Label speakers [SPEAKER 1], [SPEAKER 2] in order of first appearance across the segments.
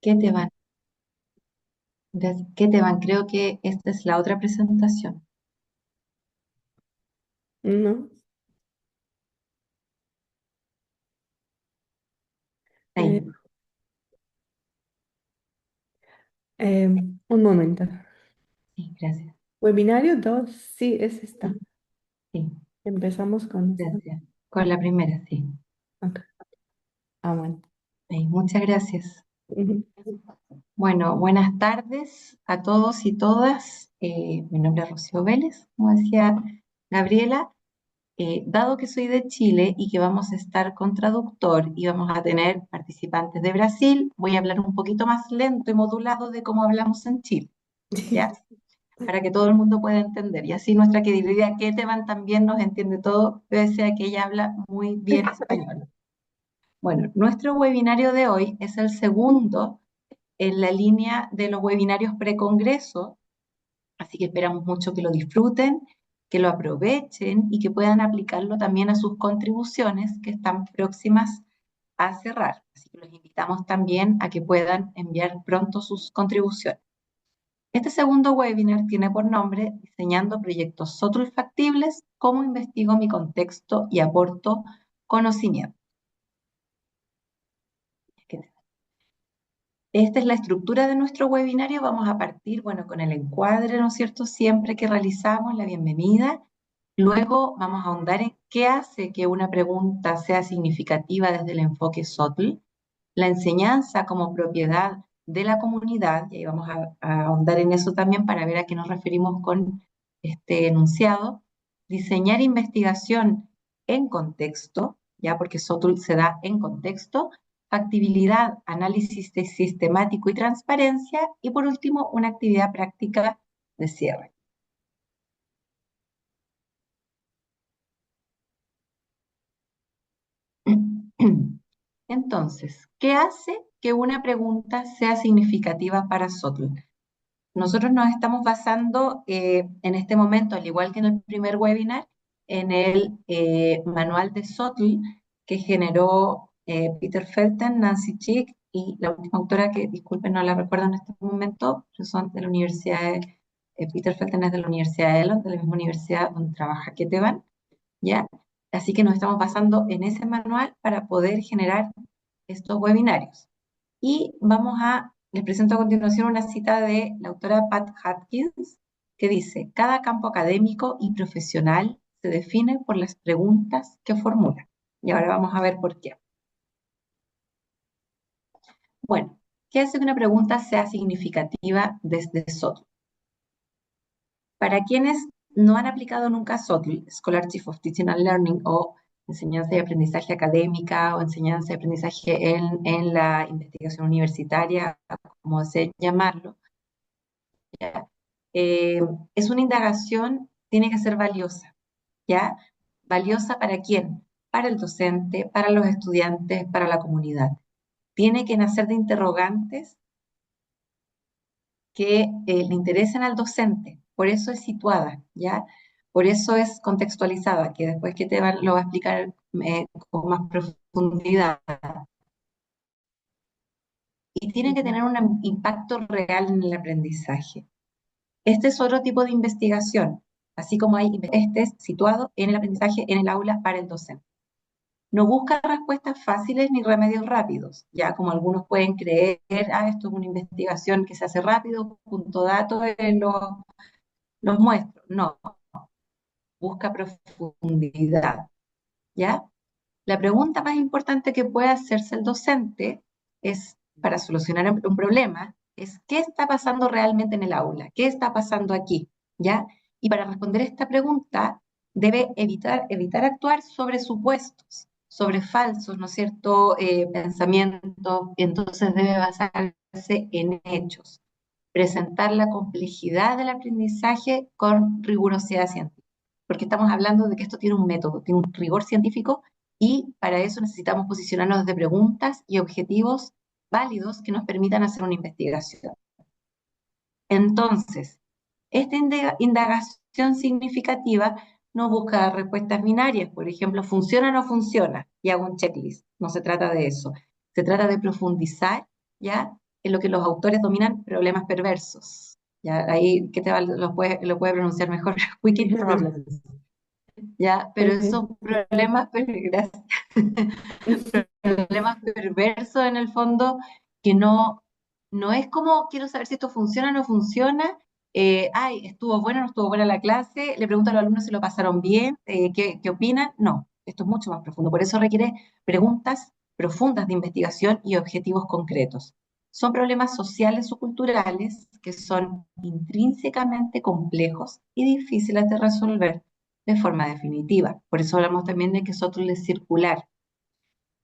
[SPEAKER 1] ¿Qué te van? ¿Qué te van? Creo que esta es la otra presentación.
[SPEAKER 2] No. Eh,
[SPEAKER 1] Ahí,
[SPEAKER 2] un momento.
[SPEAKER 1] sí, gracias.
[SPEAKER 2] Webinario 2, sí, es
[SPEAKER 1] Sí,
[SPEAKER 2] esta.
[SPEAKER 1] sí,
[SPEAKER 2] Empezamos con esta.
[SPEAKER 1] gracias. Con la primera, sí.
[SPEAKER 2] Ok. Ah, bueno.
[SPEAKER 1] Ahí, muchas gracias.
[SPEAKER 2] Ujú.
[SPEAKER 1] Bueno, buenas tardes a todos y todas. Mi nombre es Rocío Vélez, como decía Gabriela. Dado que soy de Chile y que vamos a estar con traductor y vamos a tener participantes de Brasil, voy a hablar un poquito más lento y modulado de cómo hablamos en Chile, ¿ya? Para que todo el mundo pueda entender. Y así nuestra querida Ketevan también nos entiende todo, pese a que ella habla muy bien español. Bueno, nuestro webinario de hoy es el segundo en la línea de los webinarios precongreso, así que esperamos mucho que lo disfruten, que lo aprovechen y que puedan aplicarlo también a sus contribuciones que están próximas a cerrar. Así que los invitamos también a que puedan enviar pronto sus contribuciones. Este segundo webinar tiene por nombre Diseñando proyectos SOTL factibles, cómo investigo mi contexto y aporto conocimiento. Esta es la estructura de nuestro webinario. Vamos a partir, bueno, con el encuadre, ¿no es cierto? Siempre que realizamos la bienvenida. Luego vamos a ahondar en qué hace que una pregunta sea significativa desde el enfoque SOTL, la enseñanza como propiedad de la comunidad, y ahí vamos a ahondar en eso también para ver a qué nos referimos con este enunciado, diseñar investigación en contexto, ya porque SOTL se da en contexto, factibilidad, análisis sistemático y transparencia, y por último, una actividad práctica de cierre. Entonces, ¿qué hace que una pregunta sea significativa para SOTL? Nosotros nos estamos basando en este momento, al igual que en el primer webinar, en el manual de SOTL que generó Peter Felten, Nancy Chick y la última autora que, disculpen, no la recuerdo en este momento, pero son de la Universidad Peter Felten es de la Universidad de Elon, de la misma universidad donde trabaja Ketevan, ¿ya? Así que nos estamos basando en ese manual para poder generar estos webinarios. Y les presento a continuación una cita de la autora Pat Hopkins, que dice, cada campo académico y profesional se define por las preguntas que formula. Y ahora vamos a ver por qué. Bueno, ¿qué hace que una pregunta sea significativa desde SOTL? Para quienes no han aplicado nunca SOTL, Scholarship of Teaching and Learning, o enseñanza y aprendizaje académica, o enseñanza y aprendizaje en la investigación universitaria, como deseen llamarlo, ¿ya? Eh, es una indagación, tiene que ser valiosa, ¿ya? ¿Valiosa para quién? Para el docente, para los estudiantes, para la comunidad. Tiene que nacer de interrogantes que le interesen al docente. Por eso es situada, ¿ya? Por eso es contextualizada, que después que lo va a explicar con más profundidad. Y tiene que tener un impacto real en el aprendizaje. Este es otro tipo de investigación, así como este es situado en el aprendizaje en el aula para el docente. No busca respuestas fáciles ni remedios rápidos, ya como algunos pueden creer, esto es una investigación que se hace rápido, punto datos, los muestro. No, busca profundidad, ¿ya? La pregunta más importante que puede hacerse el docente es, para solucionar un problema, es ¿qué está pasando realmente en el aula? ¿Qué está pasando aquí? ¿Ya? Y para responder esta pregunta, debe evitar actuar sobre supuestos, sobre falsos, ¿no es cierto?, pensamientos, y entonces debe basarse en hechos, presentar la complejidad del aprendizaje con rigurosidad científica, porque estamos hablando de que esto tiene un método, tiene un rigor científico y para eso necesitamos posicionarnos de preguntas y objetivos válidos que nos permitan hacer una investigación. Entonces, esta indagación significativa no busca respuestas binarias, por ejemplo, ¿funciona o no funciona? Y hago un checklist. No se trata de eso. Se trata de profundizar, ¿ya? en lo que los autores dominan problemas perversos. Ya, ahí que lo puede pronunciar mejor, wicked problems. Ya, pero esos
[SPEAKER 2] Ok.
[SPEAKER 1] problemas, gracias, problemas perversos en el fondo, que no es como quiero saber si esto funciona o no funciona. Ay, estuvo buena o no estuvo buena la clase, le pregunto a los alumnos si lo pasaron bien, qué opinan. No, esto es mucho más profundo. Por eso requiere preguntas profundas de investigación y objetivos concretos. Son problemas sociales o culturales que son intrínsecamente complejos y difíciles de resolver de forma definitiva. Por eso hablamos también de que Sotl es circular.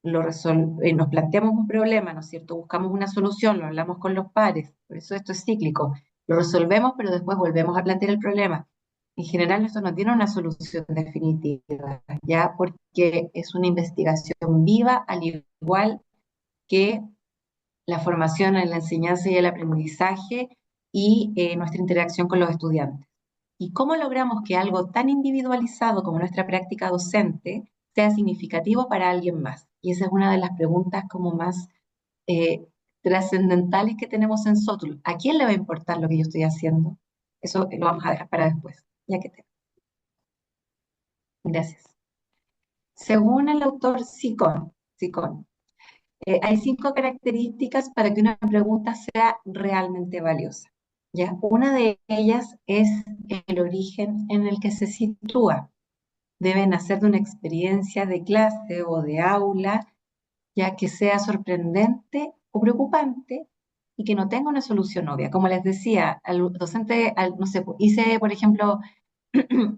[SPEAKER 1] Nos planteamos un problema, ¿no es cierto? Buscamos una solución, lo hablamos con los pares, por eso esto es cíclico. Lo resolvemos, pero después volvemos a plantear el problema. En general, esto no tiene una solución definitiva, ya porque es una investigación viva, al igual que la formación en la enseñanza y el aprendizaje y nuestra interacción con los estudiantes. ¿Y cómo logramos que algo tan individualizado como nuestra práctica docente sea significativo para alguien más? Y esa es una de las preguntas como más eh, trascendentales que tenemos en Sotl. ¿A quién le va a importar lo que yo estoy haciendo? Eso lo vamos a dejar para después, ya que te... Gracias. Según el autor Sicón, hay 5 características para que una pregunta sea realmente valiosa. ¿Ya? Una de ellas es el origen en el que se sitúa. Debe nacer de una experiencia de clase o de aula, ya que sea sorprendente o preocupante y que no tenga una solución obvia. Como les decía, al docente, no sé, hice, por ejemplo,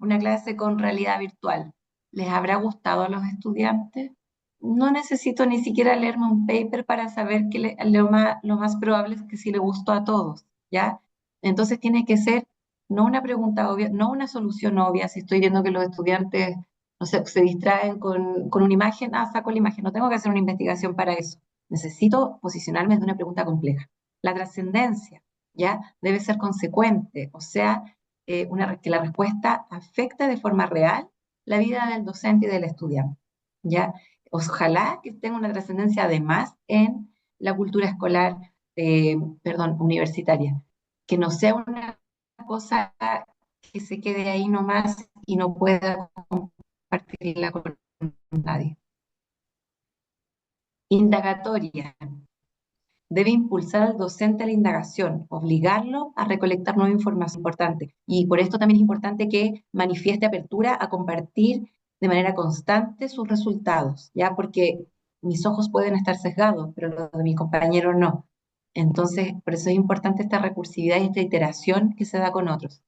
[SPEAKER 1] una clase con realidad virtual. ¿Les habrá gustado a los estudiantes? No necesito ni siquiera leerme un paper para saber que lo más probable es que sí le gustó a todos, ¿ya? Entonces tiene que ser no una pregunta obvia, no una solución obvia. Si estoy viendo que los estudiantes, no sé, se distraen con una imagen, saco la imagen. No tengo que hacer una investigación para eso. Necesito posicionarme desde una pregunta compleja. La trascendencia, ¿ya? Debe ser consecuente, o sea, que la respuesta afecta de forma real la vida del docente y del estudiante. ¿Ya? Ojalá que tenga una trascendencia además en la cultura escolar, perdón, universitaria, que no sea una cosa que se quede ahí nomás y no pueda compartirla con nadie. Indagatoria. Debe impulsar al docente a la indagación, obligarlo a recolectar nueva información importante. Y por esto también es importante que manifieste apertura a compartir de manera constante sus resultados, ¿ya? Porque mis ojos pueden estar sesgados, pero los de mis compañeros no. Entonces, por eso es importante esta recursividad y esta iteración que se da con otros.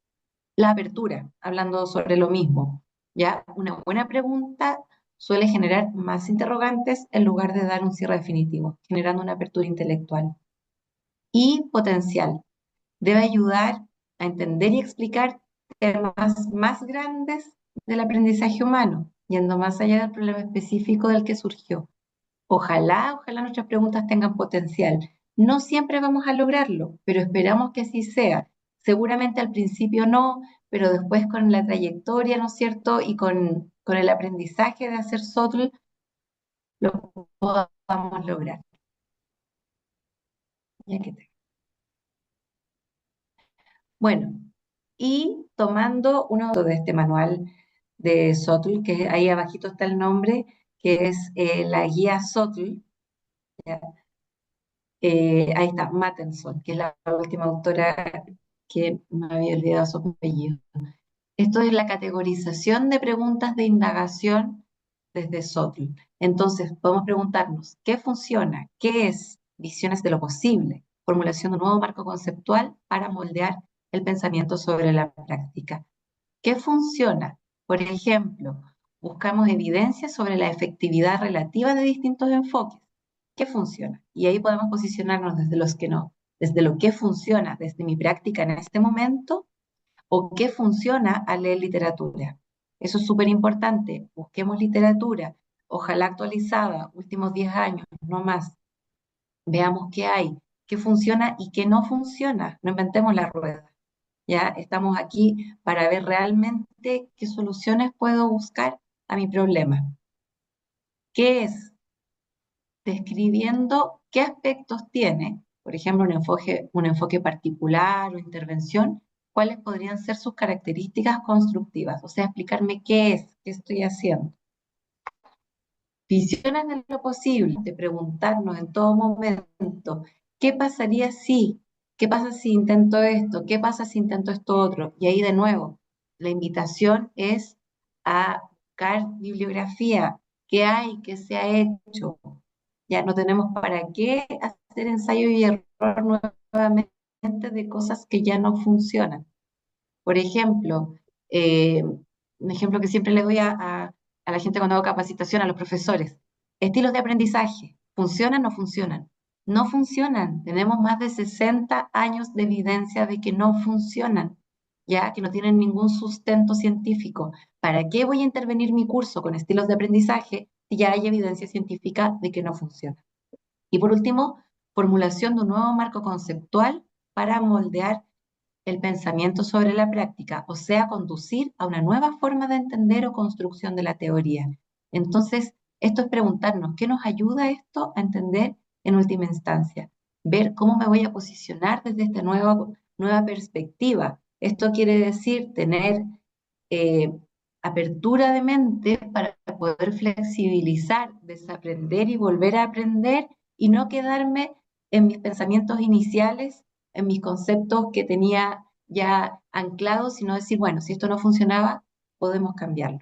[SPEAKER 1] La apertura, hablando sobre lo mismo, ¿ya? Una buena pregunta suele generar más interrogantes en lugar de dar un cierre definitivo, generando una apertura intelectual. Y potencial, debe ayudar a entender y explicar temas más grandes del aprendizaje humano, yendo más allá del problema específico del que surgió. Ojalá nuestras preguntas tengan potencial. No siempre vamos a lograrlo, pero esperamos que así sea. Seguramente al principio no, pero después con la trayectoria, ¿no es cierto? Y con el aprendizaje de hacer SOTL, lo podamos lograr. Ya que Bueno, y tomando uno de este manual de SOTL, que ahí abajito está el nombre, que es la guía SOTL, ¿ya? Ahí está, Mattenson, que es la última autora que me había olvidado su apellido. Esto es la categorización de preguntas de indagación desde SOTL. Entonces, podemos preguntarnos, ¿qué funciona? ¿Qué es? Visiones de lo posible. Formulación de un nuevo marco conceptual para moldear el pensamiento sobre la práctica. ¿Qué funciona? Por ejemplo, buscamos evidencias sobre la efectividad relativa de distintos enfoques. ¿Qué funciona? Y ahí podemos posicionarnos desde los que no, desde lo que funciona, desde mi práctica en este momento, o qué funciona al leer literatura. Eso es súper importante. Busquemos literatura, ojalá actualizada, últimos 10 años, no más. Veamos qué hay, qué funciona y qué no funciona. No inventemos la rueda. Ya estamos aquí para ver realmente qué soluciones puedo buscar a mi problema. ¿Qué es? Describiendo qué aspectos tiene por ejemplo, un enfoque particular o intervención, ¿cuáles podrían ser sus características constructivas? O sea, explicarme qué es, qué estoy haciendo. Visiones de lo posible, de preguntarnos en todo momento, ¿qué pasaría si? ¿Qué pasa si intento esto? ¿Qué pasa si intento esto otro? Y ahí de nuevo, la invitación es a buscar bibliografía, qué hay, qué se ha hecho. Ya no tenemos para qué hacer ensayo y error nuevamente de cosas que ya no funcionan. Por ejemplo, un ejemplo que siempre le doy a la gente cuando hago capacitación, a los profesores. Estilos de aprendizaje. ¿Funcionan o no funcionan? No funcionan. Tenemos más de 60 años de evidencia de que no funcionan, ya que no tienen ningún sustento científico. ¿Para qué voy a intervenir mi curso con estilos de aprendizaje si ya hay evidencia científica de que no funciona? Y por último, formulación de un nuevo marco conceptual para moldear el pensamiento sobre la práctica, o sea, conducir a una nueva forma de entender o construcción de la teoría. Entonces, esto es preguntarnos, ¿qué nos ayuda esto a entender en última instancia? Ver cómo me voy a posicionar desde esta nueva perspectiva. Esto quiere decir tener eh, apertura de mente para poder flexibilizar, desaprender y volver a aprender y no quedarme en mis pensamientos iniciales, en mis conceptos que tenía ya anclados, sino decir, bueno, si esto no funcionaba, podemos cambiarlo.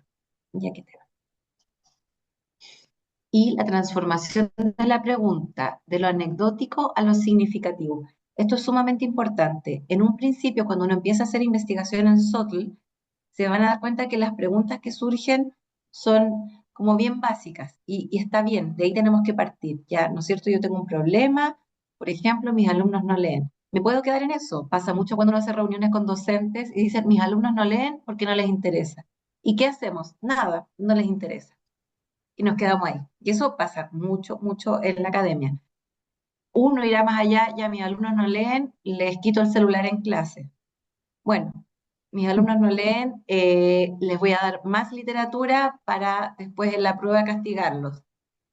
[SPEAKER 1] Ya que te va. Y la transformación de la pregunta de lo anecdótico a lo significativo. Esto es sumamente importante. En un principio, cuando uno empieza a hacer investigación en SOTL, se van a dar cuenta que las preguntas que surgen son como bien básicas y está bien, de ahí tenemos que partir, ya, ¿no es cierto? Yo tengo un problema, por ejemplo, mis alumnos no leen. ¿Me puedo quedar en eso? Pasa mucho cuando uno hace reuniones con docentes y dicen, mis alumnos no leen porque no les interesa. ¿Y qué hacemos? Nada, no les interesa. Y nos quedamos ahí. Y eso pasa mucho, mucho en la academia. Uno irá más allá, ya mis alumnos no leen, les quito el celular en clase. Bueno, mis alumnos no leen, les voy a dar más literatura para después en la prueba castigarlos.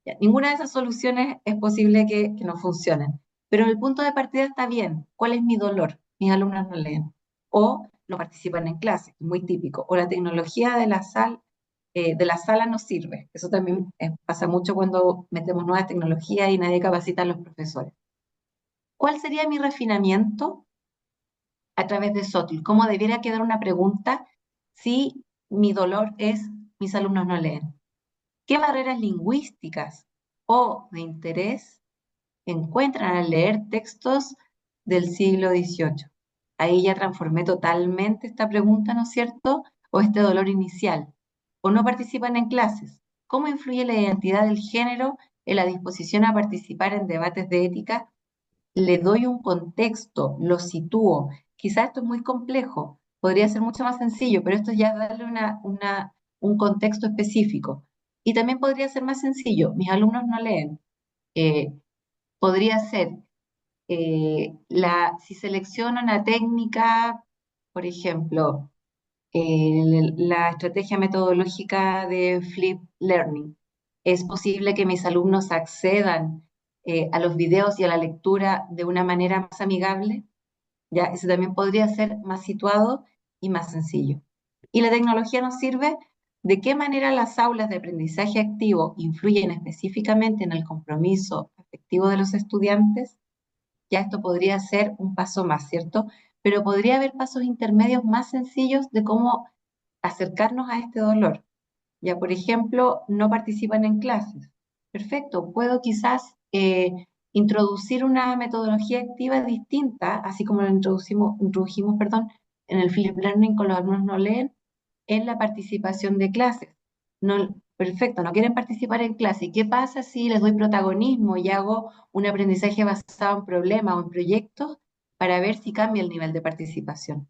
[SPEAKER 1] Ya, ninguna de esas soluciones es posible que no funcionen. Pero el punto de partida está bien. ¿Cuál es mi dolor? Mis alumnos no leen. O no participan en clase, muy típico. O la tecnología de la sala no sirve. Eso también pasa mucho cuando metemos nuevas tecnologías y nadie capacita a los profesores. ¿Cuál sería mi refinamiento a través de SOTL? ¿Cómo debiera quedar una pregunta si mi dolor es mis alumnos no leen? ¿Qué barreras lingüísticas o de interés encuentran al leer textos del siglo XVIII? Ahí ya transformé totalmente esta pregunta, ¿no es cierto? O este dolor inicial. ¿O no participan en clases? ¿Cómo influye la identidad del género en la disposición a participar en debates de ética? Le doy un contexto, lo sitúo. Quizás esto es muy complejo, podría ser mucho más sencillo, pero esto ya es darle un contexto específico. Y también podría ser más sencillo, mis alumnos no leen. Eh, Podría ser, si selecciono una técnica, por ejemplo, la estrategia metodológica de Flip Learning. Es posible que mis alumnos accedan a los videos y a la lectura de una manera más amigable. Ya, ese también podría ser más situado y más sencillo. Y la tecnología nos sirve de qué manera las aulas de aprendizaje activo influyen específicamente en el compromiso efectivo de los estudiantes. Ya esto podría ser un paso más, ¿cierto? Pero podría haber pasos intermedios más sencillos de cómo acercarnos a este dolor. Ya, por ejemplo, no participan en clases. Perfecto, puedo quizás introducir una metodología activa distinta, así como lo introdujimos, perdón, en el Flip Learning con los alumnos no leen, en la participación de clases. No, perfecto, no quieren participar en clase. ¿Y qué pasa si les doy protagonismo y hago un aprendizaje basado en problemas o en proyectos para ver si cambia el nivel de participación?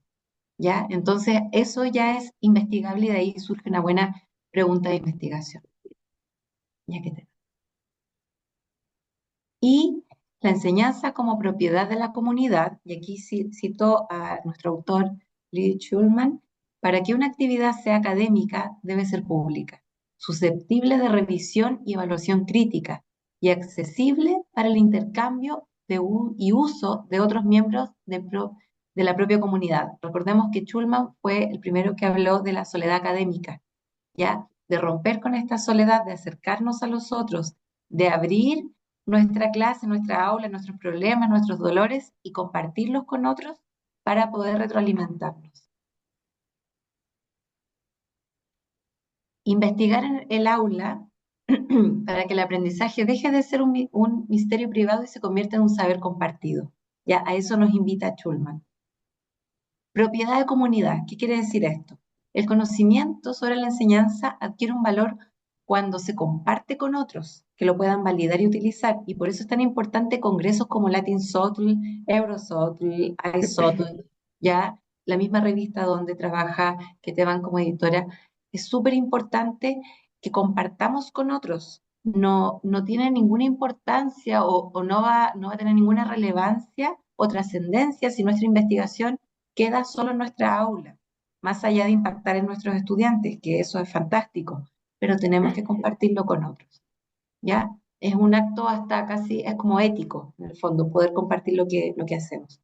[SPEAKER 1] ¿Ya? Entonces, eso ya es investigable y de ahí surge una buena pregunta de investigación. Ya que Y la enseñanza como propiedad de la comunidad, y aquí cito a nuestro autor Lee Schulman, para que una actividad sea académica debe ser pública, susceptible de revisión y evaluación crítica y accesible para el intercambio y uso de otros miembros de la propia comunidad. Recordemos que Schulman fue el primero que habló de la soledad académica, ¿ya? De romper con esta soledad, de acercarnos a los otros, de abrir nuestra clase, nuestra aula, nuestros problemas, nuestros dolores y compartirlos con otros para poder retroalimentarnos. Investigar en el aula para que el aprendizaje deje de ser un misterio privado y se convierta en un saber compartido. Ya, a eso nos invita Schulman. Propiedad de comunidad. ¿Qué quiere decir esto? El conocimiento sobre la enseñanza adquiere un valor cuando se comparte con otros que lo puedan validar y utilizar. Y por eso es tan importante congresos como Latin Sotl, Eurosotl, iSotl, ya la misma revista donde trabaja que te van como editora. Es súper importante que compartamos con otros. No tiene ninguna importancia o no va a tener ninguna relevancia o trascendencia si nuestra investigación queda solo en nuestra aula, más allá de impactar en nuestros estudiantes, que eso es fantástico, pero tenemos que compartirlo con otros, ¿ya? Es un acto hasta casi, es como ético, en el fondo, poder compartir lo que hacemos.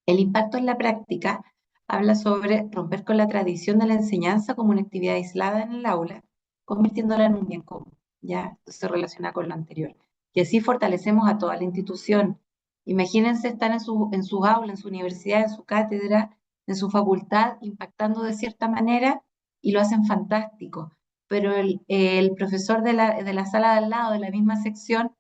[SPEAKER 1] El impacto en la práctica habla sobre romper con la tradición de la enseñanza como una actividad aislada en el aula, convirtiéndola en un bien común, ¿ya? Esto se relaciona con lo anterior. Y así fortalecemos a toda la institución. Imagínense estar en su aula, en su universidad, en su cátedra, en su facultad, impactando de cierta manera y lo hacen fantástico. Pero el profesor de la sala de al lado, de la misma sección,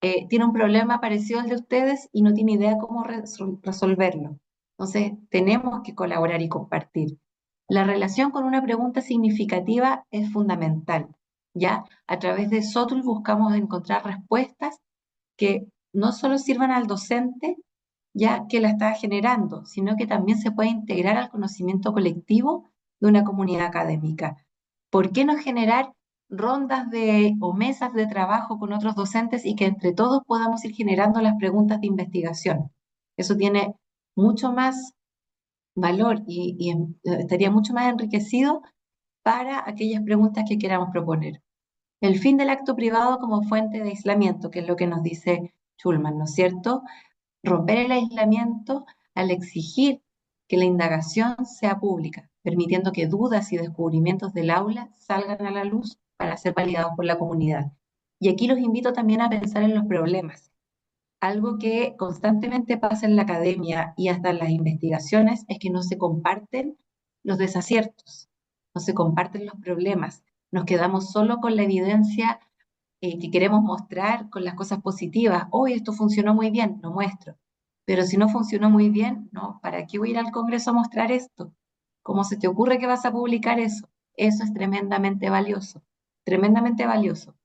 [SPEAKER 1] tiene un problema parecido al de ustedes y no tiene idea cómo resolverlo. Entonces, tenemos que colaborar y compartir. La relación con una pregunta significativa es fundamental, ¿ya? A través de SOTL buscamos encontrar respuestas que no solo sirvan al docente, ya que la está generando, sino que también se puede integrar al conocimiento colectivo de una comunidad académica. ¿Por qué no generar rondas o mesas de trabajo con otros docentes y que entre todos podamos ir generando las preguntas de investigación? Eso tiene mucho más valor y estaría mucho más enriquecido para aquellas preguntas que queramos proponer. El fin del acto privado como fuente de aislamiento, que es lo que nos dice Schulman, ¿no es cierto? Romper el aislamiento al exigir que la indagación sea pública, permitiendo que dudas y descubrimientos del aula salgan a la luz para ser validados por la comunidad. Y aquí los invito también a pensar en los problemas. Algo que constantemente pasa en la academia y hasta en las investigaciones es que no se comparten los desaciertos, no se comparten los problemas. Nos quedamos solo con la evidencia que queremos mostrar, con las cosas positivas. Hoy esto funcionó muy bien, lo muestro. Pero si no funcionó muy bien, no, ¿para qué voy a ir al Congreso a mostrar esto? ¿Cómo se te ocurre que vas a publicar eso? Eso es tremendamente valioso, tremendamente valioso.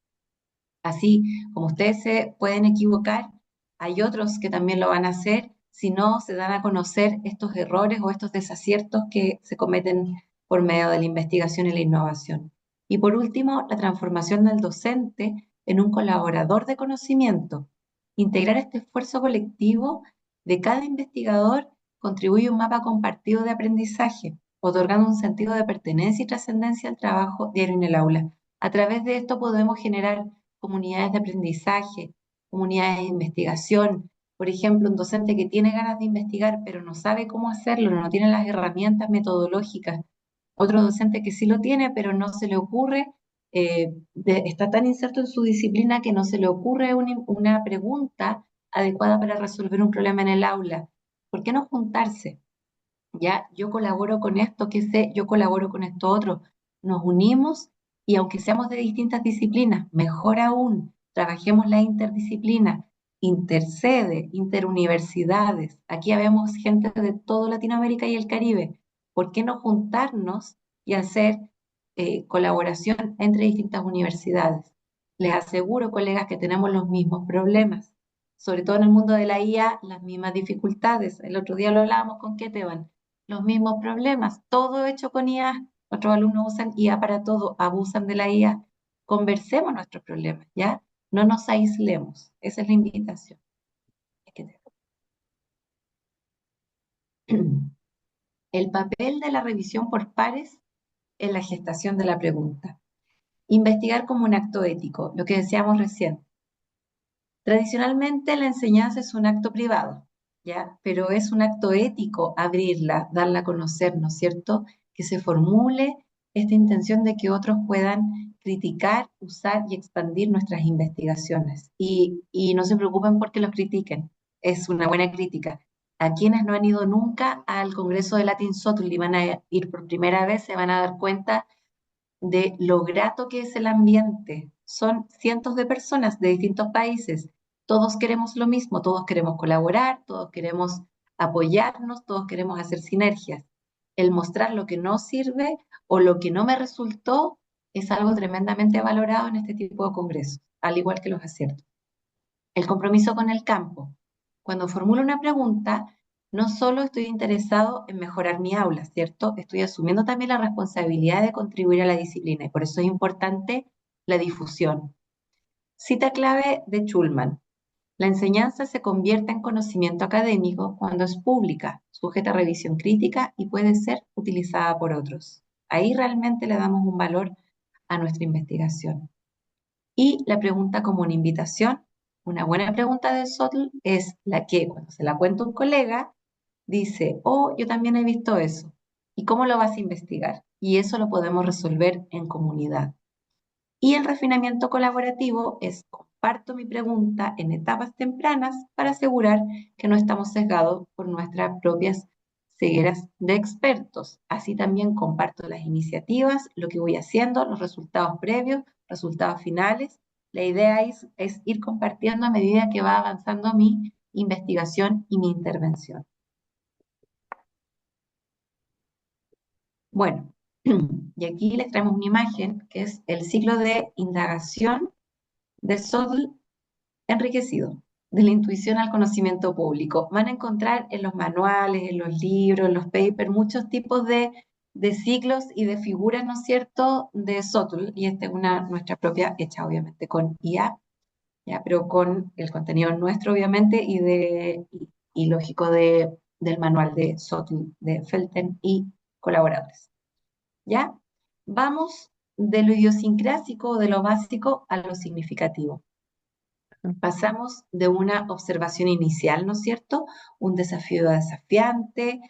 [SPEAKER 1] Así como ustedes se pueden equivocar, hay otros que también lo van a hacer si no se dan a conocer estos errores o estos desaciertos que se cometen por medio de la investigación y la innovación. Y por último, la transformación del docente en un colaborador de conocimiento. Integrar este esfuerzo colectivo de cada investigador contribuye a un mapa compartido de aprendizaje, otorgando un sentido de pertenencia y trascendencia al trabajo diario en el aula. A través de esto podemos generar comunidades de aprendizaje, comunidades de investigación. Por ejemplo, un docente que tiene ganas de investigar pero no sabe cómo hacerlo, no tiene las herramientas metodológicas. Otro docente que sí lo tiene pero no se le ocurre, está tan inserto en su disciplina que no se le ocurre una pregunta adecuada para resolver un problema en el aula. ¿Por qué no juntarse? Ya, yo colaboro con esto, que sé, yo colaboro con esto otro. Nos unimos y aunque seamos de distintas disciplinas, mejor aún, trabajemos la interdisciplina, intercede, interuniversidades. Aquí habemos gente de toda Latinoamérica y el Caribe. ¿Por qué no juntarnos y hacer colaboración entre distintas universidades? Les aseguro, colegas, que tenemos los mismos problemas, sobre todo en el mundo de la IA, las mismas dificultades. El otro día lo hablábamos con Ketevan, los mismos problemas, todo hecho con IA. Nuestros alumnos usan IA para todo, abusan de la IA. Conversemos nuestros problemas, ¿ya? No nos aislemos. Esa es la invitación. El papel de la revisión por pares en la gestación de la pregunta. Investigar como un acto ético, lo que decíamos recién. Tradicionalmente la enseñanza es un acto privado, ¿ya? Pero es un acto ético abrirla, darla a conocer, ¿no es cierto? Que se formule esta intención de que otros puedan criticar, usar y expandir nuestras investigaciones. Y no se preocupen porque los critiquen, es una buena crítica. A quienes no han ido nunca al Congreso de Latin Sotul y van a ir por primera vez, se van a dar cuenta de lo grato que es el ambiente. Son cientos de personas de distintos países. Todos queremos lo mismo, todos queremos colaborar, todos queremos apoyarnos, todos queremos hacer sinergias. El mostrar lo que no sirve o lo que no me resultó es algo tremendamente valorado en este tipo de congresos, al igual que los aciertos. El compromiso con el campo. Cuando formulo una pregunta, no solo estoy interesado en mejorar mi aula, ¿cierto? Estoy asumiendo también la responsabilidad de contribuir a la disciplina y por eso es importante la difusión. Cita clave de Schulman. La enseñanza se convierte en conocimiento académico cuando es pública, sujeta a revisión crítica y puede ser utilizada por otros. Ahí realmente le damos un valor a nuestra investigación. Y la pregunta como una invitación. Una buena pregunta de Sotl es la que, cuando se la cuenta un colega, dice, oh, yo también he visto eso. ¿Y cómo lo vas a investigar? Y eso lo podemos resolver en comunidad. Y el refinamiento colaborativo es comparto mi pregunta en etapas tempranas para asegurar que no estamos sesgados por nuestras propias cegueras de expertos. Así también comparto las iniciativas, lo que voy haciendo, los resultados previos, resultados finales. La idea es ir compartiendo a medida que va avanzando mi investigación y mi intervención. Bueno, y aquí les traemos una imagen que es el ciclo de indagación de Sodl enriquecido, de la intuición al conocimiento público. Van a encontrar en los manuales, en los libros, en los papers, muchos tipos de ciclos y de figuras, ¿no es cierto?, de Sotul, y esta es una nuestra propia, hecha obviamente con IA, ya, pero con el contenido nuestro, obviamente, y lógico del manual de Sotul, de Felten y colaboradores. ¿Ya? Vamos de lo idiosincrásico, de lo básico, a lo significativo. Pasamos de una observación inicial, ¿no es cierto? Un desafío desafiante,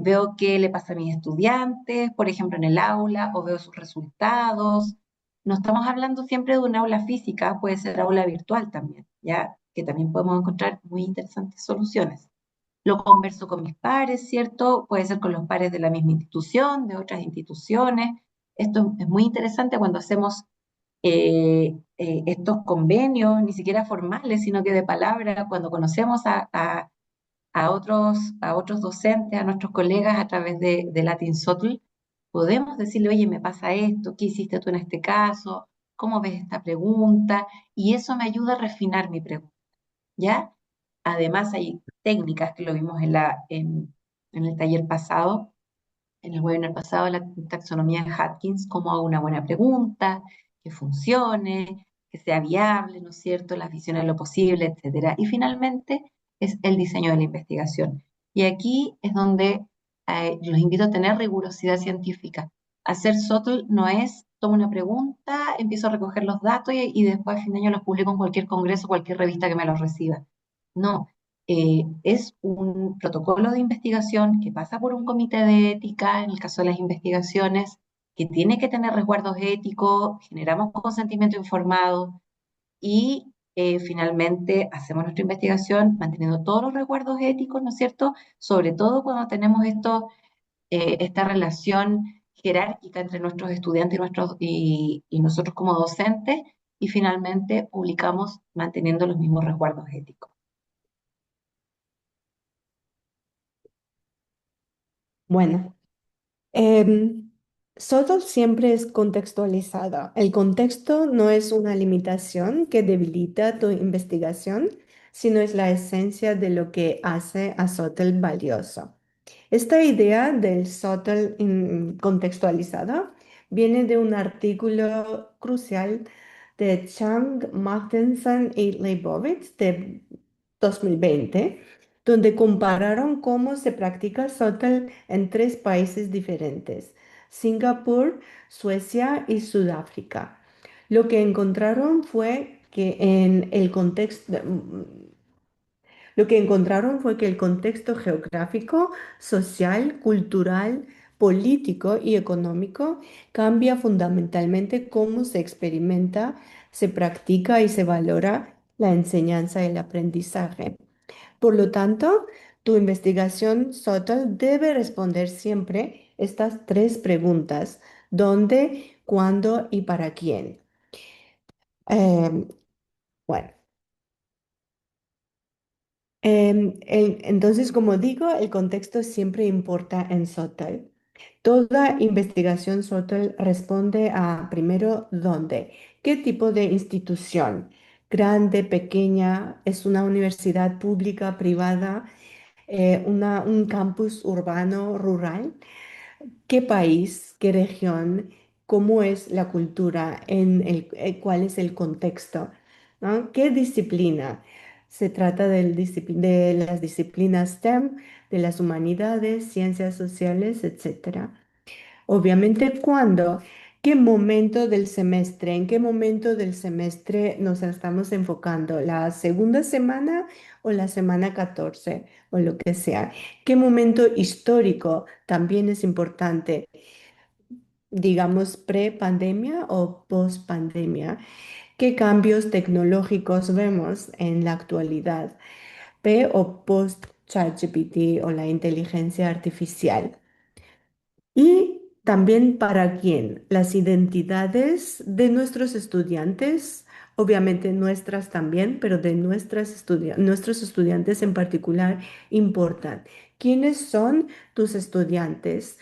[SPEAKER 1] veo qué le pasa a mis estudiantes, por ejemplo, en el aula, o veo sus resultados. No estamos hablando siempre de un aula física, puede ser aula virtual también, ¿ya? Que también podemos encontrar muy interesantes soluciones. Lo converso con mis pares, ¿cierto? Puede ser con los pares de la misma institución, de otras instituciones. Esto es muy interesante cuando hacemos estos convenios, ni siquiera formales, sino que de palabra, cuando conocemos a otros docentes, a nuestros colegas a través de Latin Sotl, podemos decirle, oye, me pasa esto, ¿qué hiciste tú en este caso? ¿Cómo ves esta pregunta? Y eso me ayuda a refinar mi pregunta, ¿ya? Además hay técnicas que lo vimos en el taller pasado, en el webinar pasado, la taxonomía de Hopkins, cómo hago una buena pregunta, que funcione, que sea viable, ¿no es cierto?, las visiones de lo posible, etcétera. Y finalmente es el diseño de la investigación. Y aquí es donde los invito a tener rigurosidad científica. Hacer SOTL no es, tomo una pregunta, empiezo a recoger los datos y después a fin de año los publico en cualquier congreso, cualquier revista que me los reciba. No, es un protocolo de investigación que pasa por un comité de ética, en el caso de las investigaciones, que tiene que tener resguardos éticos, generamos consentimiento informado y finalmente hacemos nuestra investigación manteniendo todos los resguardos éticos, ¿no es cierto? Sobre todo cuando tenemos esta relación jerárquica entre nuestros estudiantes y nosotros como docentes, y finalmente publicamos manteniendo los mismos resguardos éticos.
[SPEAKER 2] Bueno, em, Soto siempre es contextualizada. El contexto no es una limitación que debilita tu investigación, sino es la esencia de lo que hace a Sotel valioso. Esta idea del SOTL contextualizada viene de un artículo crucial de Chang, Martensen y Leibovitz de 2020, donde compararon cómo se practica SOTL en tres países diferentes: Singapur, Suecia y Sudáfrica. Lo que encontraron fue que en el contexto, lo que encontraron fue que el contexto geográfico, social, cultural, político y económico cambia fundamentalmente cómo se experimenta, se practica y se valora la enseñanza y el aprendizaje. Por lo tanto, tu investigación SOTL debe responder siempre estas tres preguntas: ¿dónde, cuándo y para quién? Em, bueno. Entonces, como digo, el contexto siempre importa en SOTL. Toda investigación SOTL responde a, primero, ¿dónde? ¿Qué tipo de institución? Grande, pequeña, es una universidad pública, privada, un campus urbano, rural. ¿Qué país, qué región, cómo es la cultura, cuál es el contexto, ¿no? ¿Qué disciplina? Se trata de las disciplinas STEM, de las humanidades, ciencias sociales, etcétera. Obviamente, ¿cuándo? ¿Qué momento del semestre? ¿En qué momento del semestre nos estamos enfocando? ¿La segunda semana o la semana 14 o lo que sea? ¿Qué momento histórico también es importante? Digamos, pre-pandemia o post-pandemia. ¿Qué cambios tecnológicos vemos en la actualidad? ¿Pre o post-ChatGPT o la inteligencia artificial? Y también para quién, las identidades de nuestros estudiantes, obviamente nuestras también, pero de nuestros estudiantes en particular importan. ¿Quiénes son tus estudiantes?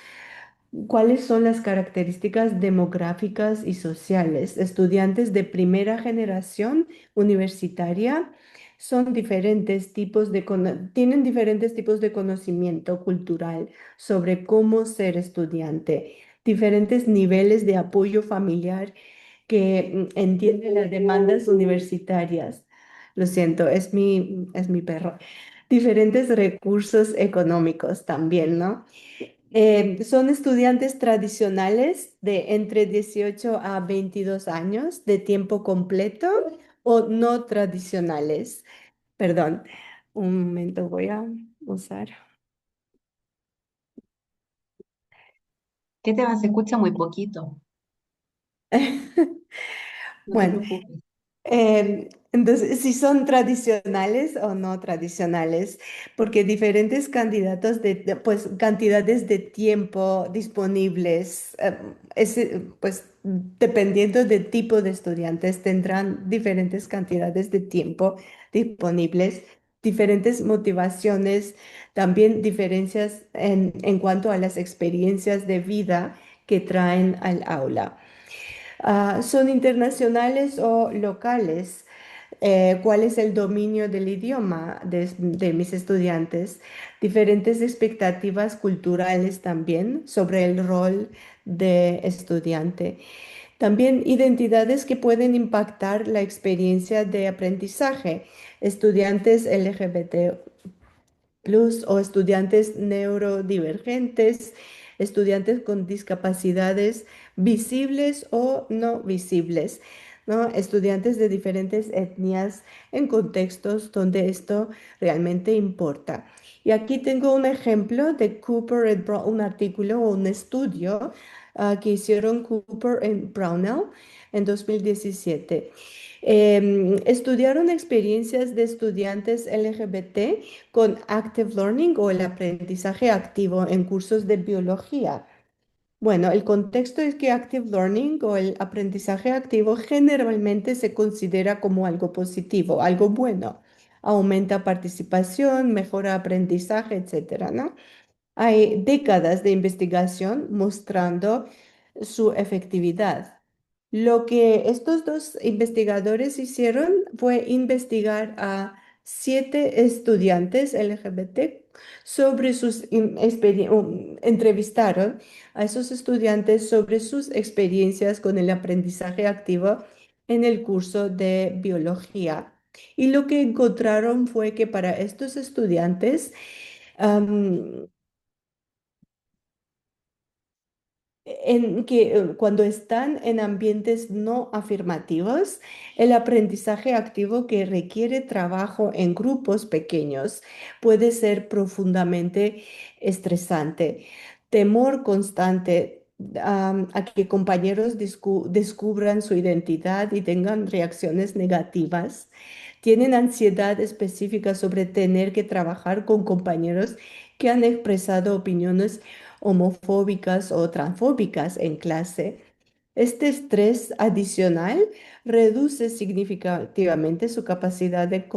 [SPEAKER 2] ¿Cuáles son las características demográficas y sociales? Estudiantes de primera generación universitaria son diferentes tienen diferentes tipos de conocimiento cultural sobre cómo ser estudiante, diferentes niveles de apoyo familiar que entienden las demandas universitarias. Lo siento, es mi perro. Diferentes recursos económicos también, ¿no? Son estudiantes tradicionales de entre 18 a 22 años de tiempo completo o no tradicionales. Perdón, un momento voy a usar.
[SPEAKER 1] ¿Qué te va? Se escucha muy poquito. No te
[SPEAKER 2] Bueno,
[SPEAKER 1] preocupes.
[SPEAKER 2] entonces, si son tradicionales o no tradicionales, porque diferentes candidatos pues, cantidades de tiempo disponibles, pues, dependiendo del tipo de estudiantes, tendrán diferentes cantidades de tiempo disponibles, diferentes motivaciones, también diferencias en cuanto a las experiencias de vida que traen al aula. ¿Son internacionales o locales? ¿Cuál es el dominio del idioma de mis estudiantes? Diferentes expectativas culturales también sobre el rol de estudiante. También identidades que pueden impactar la experiencia de aprendizaje. Estudiantes LGBT plus o estudiantes neurodivergentes, estudiantes con discapacidades visibles o no visibles, ¿no? Estudiantes de diferentes etnias en contextos donde esto realmente importa. Y aquí tengo un ejemplo de Cooper et un artículo o un estudio que hicieron Cooper y Brownell en 2017. Estudiaron experiencias de estudiantes LGBT con Active Learning o el aprendizaje activo en cursos de biología. Bueno, el contexto es que Active Learning o el aprendizaje activo generalmente se considera como algo positivo, algo bueno. Aumenta participación, mejora aprendizaje, etcétera, ¿no? Hay décadas de investigación mostrando su efectividad. Lo que estos dos investigadores hicieron fue investigar a 7 estudiantes LGBT sobre entrevistaron a esos estudiantes sobre sus experiencias con el aprendizaje activo en el curso de biología. Y lo que encontraron fue que para estos estudiantes, cuando están en ambientes no afirmativos, el aprendizaje activo que requiere trabajo en grupos pequeños puede ser profundamente estresante. Temor constante, a que compañeros descubran su identidad y tengan reacciones negativas. Tienen ansiedad específica sobre tener que trabajar con compañeros que han expresado opiniones homofóbicas o transfóbicas en clase. Este estrés adicional reduce significativamente su capacidad de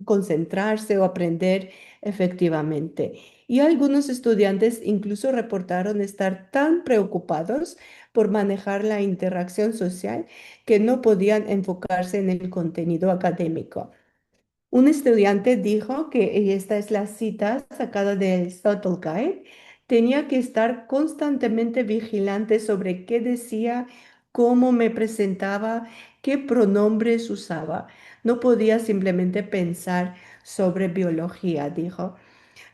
[SPEAKER 2] concentrarse o aprender efectivamente. Y algunos estudiantes incluso reportaron estar tan preocupados por manejar la interacción social que no podían enfocarse en el contenido académico. Un estudiante dijo que, y esta es la cita sacada del Subtle Guide, tenía que estar constantemente vigilante sobre qué decía, cómo me presentaba, qué pronombres usaba. No podía simplemente pensar sobre biología, dijo.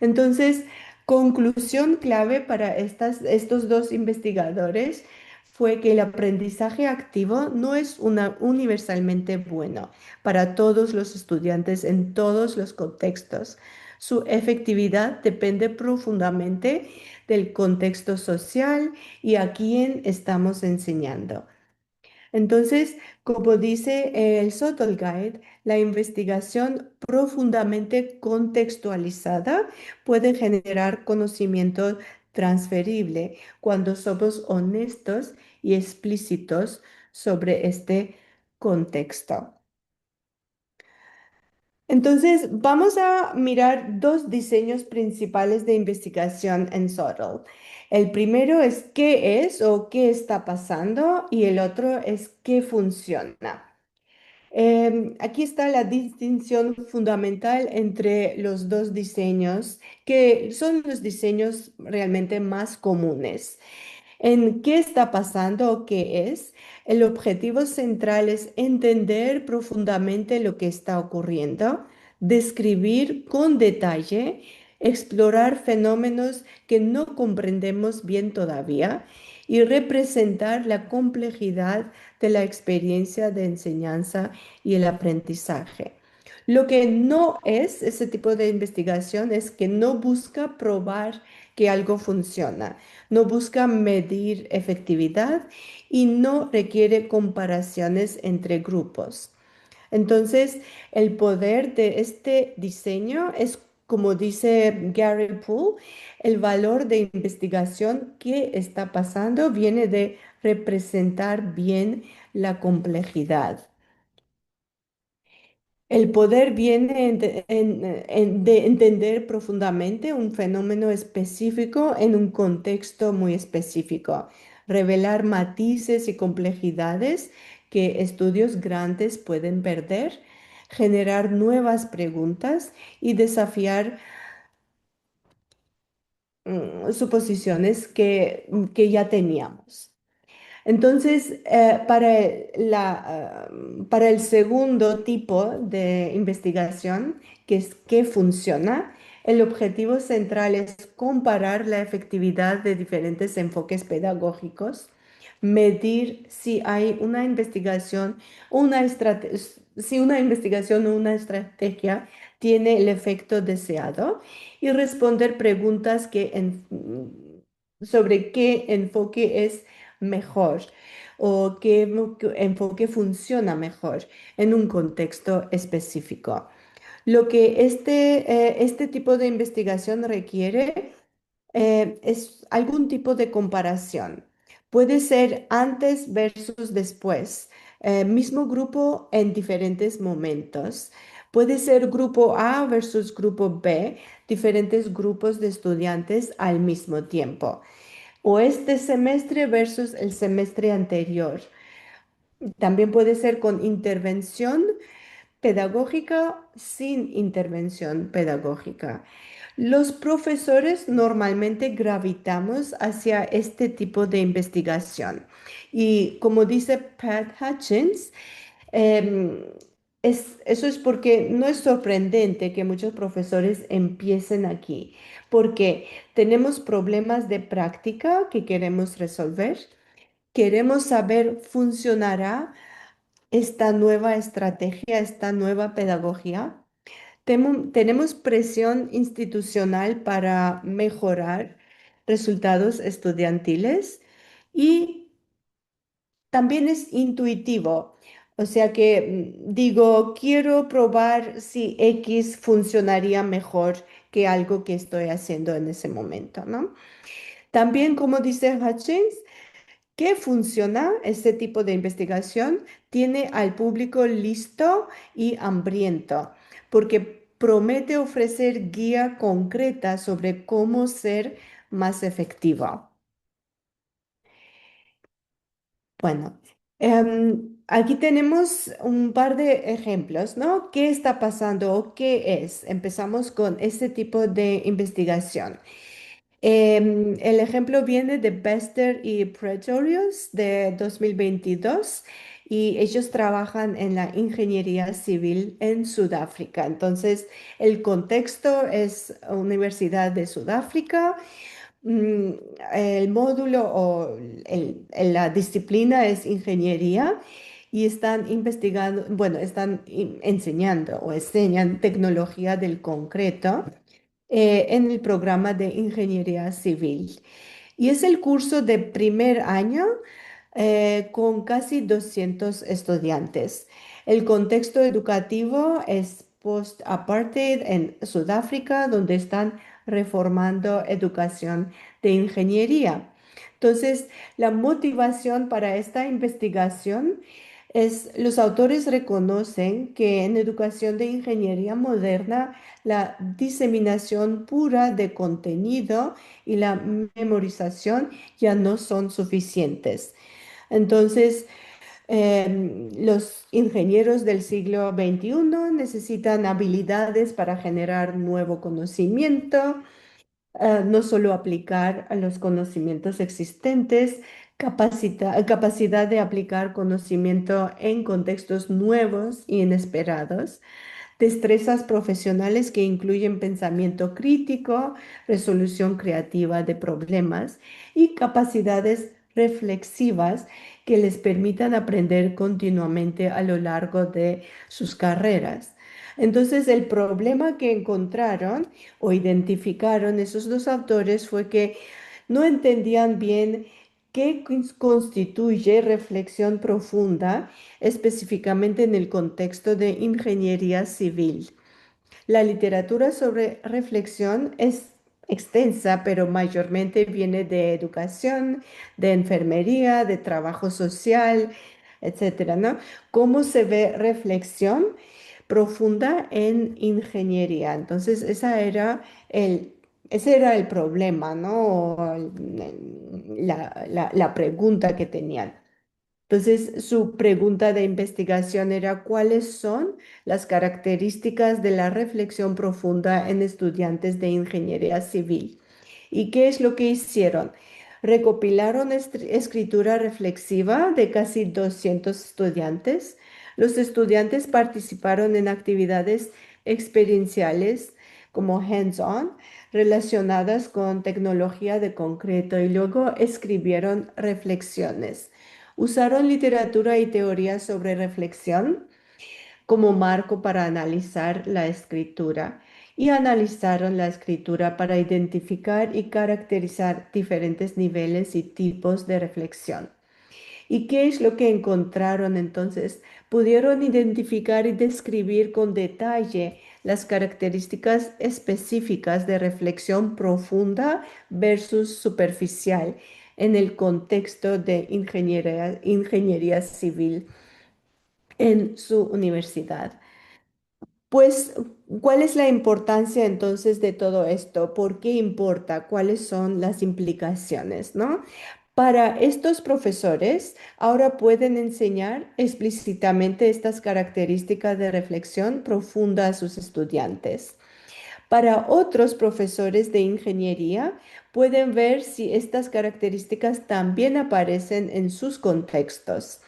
[SPEAKER 2] Entonces, conclusión clave para estos dos investigadores fue que el aprendizaje activo no es universalmente bueno para todos los estudiantes en todos los contextos. Su efectividad depende profundamente del contexto social y a quién estamos enseñando. Entonces, como dice el Subtle Guide, la investigación profundamente contextualizada puede generar conocimiento transferible cuando somos honestos y explícitos sobre este contexto. Entonces, vamos a mirar dos diseños principales de investigación en Subtle. El primero es qué es o qué está pasando y el otro es qué funciona. Aquí está la distinción fundamental entre los dos diseños, que son los diseños realmente más comunes. ¿En qué está pasando o qué es? El objetivo central es entender profundamente lo que está ocurriendo, describir con detalle, explorar fenómenos que no comprendemos bien todavía y representar la complejidad de la experiencia de enseñanza y el aprendizaje. Lo que no es ese tipo de investigación es que no busca probar que algo funciona, no busca medir efectividad y no requiere comparaciones entre grupos. Entonces, el poder de este diseño es, como dice Gary Poole, el valor de investigación que está pasando viene de representar bien la complejidad. El poder viene de entender profundamente un fenómeno específico en un contexto muy específico, revelar matices y complejidades que estudios grandes pueden perder, generar nuevas preguntas y desafiar suposiciones que ya teníamos. Entonces, para el segundo tipo de investigación, que es qué funciona, el objetivo central es comparar la efectividad de diferentes enfoques pedagógicos, medir si hay una investigación, si una investigación o una estrategia tiene el efecto deseado y responder preguntas sobre qué enfoque es mejor o qué enfoque funciona mejor en un contexto específico. Lo que este tipo de investigación requiere es algún tipo de comparación. Puede ser antes versus después, mismo grupo en diferentes momentos. Puede ser grupo A versus grupo B, diferentes grupos de estudiantes al mismo tiempo. O este semestre versus el semestre anterior. También puede ser con intervención pedagógica, sin intervención pedagógica. Los profesores normalmente gravitamos hacia este tipo de investigación. Y como dice Pat Hutchins, em, Eso es porque no es sorprendente que muchos profesores empiecen aquí, porque tenemos problemas de práctica que queremos resolver, queremos saber, ¿funcionará esta nueva estrategia, esta nueva pedagogía? Tenemos presión institucional para mejorar resultados estudiantiles y también es intuitivo. O sea que digo, quiero probar si X funcionaría mejor que algo que estoy haciendo en ese momento, ¿no? También, como dice Hutchins, ¿qué funciona este tipo de investigación? Tiene al público listo y hambriento, porque promete ofrecer guía concreta sobre cómo ser más efectivo. Bueno, aquí tenemos un par de ejemplos, ¿no? ¿Qué está pasando o qué es? Empezamos con este tipo de investigación. El ejemplo viene de Bester y Pretorius de 2022 y ellos trabajan en la ingeniería civil en Sudáfrica. Entonces, el contexto es Universidad de Sudáfrica. mm, el módulo o la disciplina es ingeniería y están investigando, bueno, están enseñando o enseñan tecnología del concreto en el programa de ingeniería civil. Y es el curso de primer año con casi 200 estudiantes. El contexto educativo es post-apartheid en Sudáfrica, donde están reformando educación de ingeniería. Entonces, la motivación para esta investigación es, los autores reconocen que en educación de ingeniería moderna, la diseminación pura de contenido y la memorización ya no son suficientes. Entonces, los ingenieros del siglo XXI necesitan habilidades para generar nuevo conocimiento, no solo aplicar a los conocimientos existentes, capacidad de aplicar conocimiento en contextos nuevos y inesperados, destrezas profesionales que incluyen pensamiento crítico, resolución creativa de problemas y capacidades reflexivas que les permitan aprender continuamente a lo largo de sus carreras. Entonces, el problema que encontraron o identificaron esos dos autores fue que no entendían bien qué constituye reflexión profunda específicamente en el contexto de ingeniería civil. La literatura sobre reflexión es extensa, pero mayormente viene de educación, de enfermería, de trabajo social, etcétera, ¿no? ¿Cómo se ve reflexión profunda en ingeniería? Entonces, ese era el problema, ¿no? O la pregunta que tenían. Entonces, su pregunta de investigación era cuáles son las características de la reflexión profunda en estudiantes de ingeniería civil. ¿Y qué es lo que hicieron? Recopilaron escritura reflexiva de casi 200 estudiantes. Los estudiantes participaron en actividades experienciales como hands-on relacionadas con tecnología de concreto y luego escribieron reflexiones. Usaron literatura y teoría sobre reflexión como marco para analizar la escritura y analizaron la escritura para identificar y caracterizar diferentes niveles y tipos de reflexión. ¿Y qué es lo que encontraron entonces? Pudieron identificar y describir con detalle las características específicas de reflexión profunda versus superficial en el contexto de ingeniería civil en su universidad. Pues, ¿cuál es la importancia entonces de todo esto? ¿Por qué importa? ¿Cuáles son las implicaciones, no? Para estos profesores, ahora pueden enseñar explícitamente estas características de reflexión profunda a sus estudiantes. Para otros profesores de ingeniería, pueden ver si estas características también aparecen en sus contextos.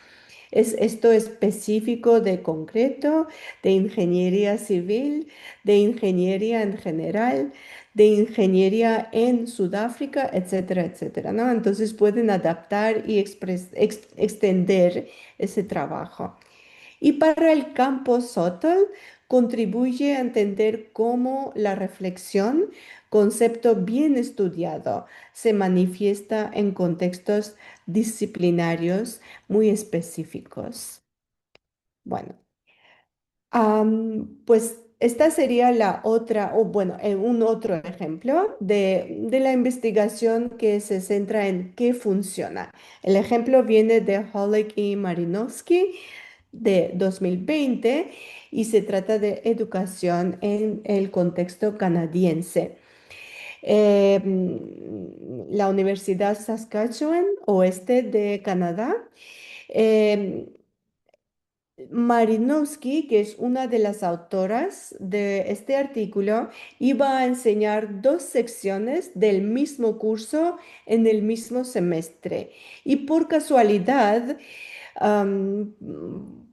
[SPEAKER 2] ¿Es esto específico de concreto, de ingeniería civil, de ingeniería en general, de ingeniería en Sudáfrica, etcétera, etcétera, ¿no? Entonces pueden adaptar y extender ese trabajo. Y para el campo SOTL contribuye a entender cómo la reflexión, concepto bien estudiado, se manifiesta en contextos disciplinarios muy específicos. Bueno, pues esta sería la otra, o bueno, un otro ejemplo de la investigación que se centra en qué funciona. El ejemplo viene de Hollick y Marinovsky de 2020 y se trata de educación en el contexto canadiense. La Universidad Saskatchewan, oeste de Canadá, eh, Marinowski, que es una de las autoras de este artículo, iba a enseñar dos secciones del mismo curso en el mismo semestre. Y por casualidad, am,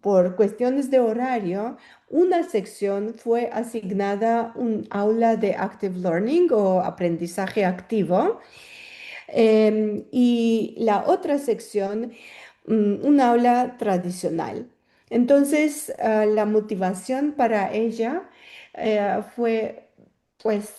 [SPEAKER 2] por cuestiones de horario, una sección fue asignada un aula de active learning o aprendizaje activo y la otra sección, un aula tradicional. Entonces, la motivación para ella fue, pues,